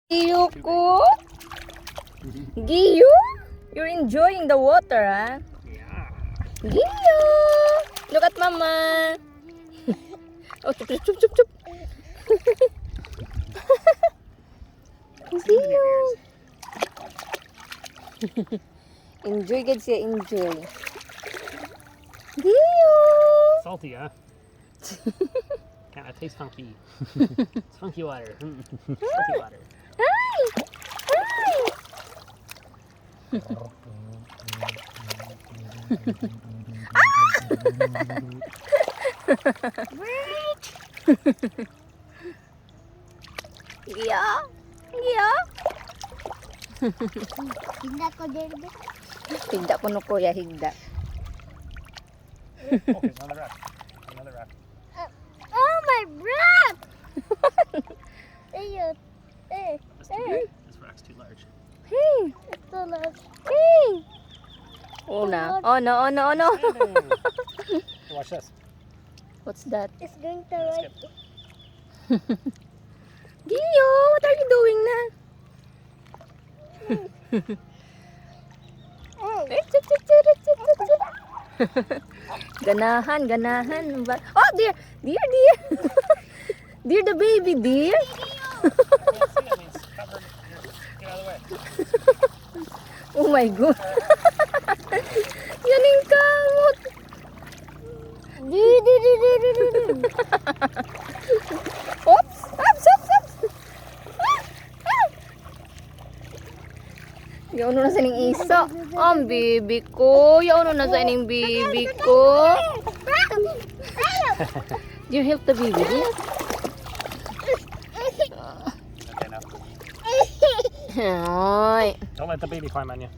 Giyuko? Giyu? You're enjoying the water, huh? Yeah. Giyu! Look at mama. Oh, chup, chup, chup, chup. Giyu! Enjoy, good siya, enjoy. Giyu! Salty, huh? Kind of tastes funky. It's funky water. Salty water. Hi! Hi! Giya? Giya? Higda ko din. Higda po no kuya, higda. Okay, another rack. Another rack. Oh, my breath! Ayun. This rack's too large. Hey! Ito lang. Hey! Una. Oh no, oh no, oh no. Hey, watch this. What's that? It's going to Let's right. Giyo, what are you doing na? Eh, chup, chup, chup, chup, chup, chup. Ganahan, ganahan. Oh, dear, dear, dear. Dear the baby, dear. I can't see it. I mean, it's covered. Here, get out of the way. Oh my God. Yan yung kamot. Oops, oops, oops, oops. Yaw na sa ining isa. Ang baby ko. Yaw na sa ining baby ko. Do you help the baby? Okay, now. Ay. Don't let the baby climb on you.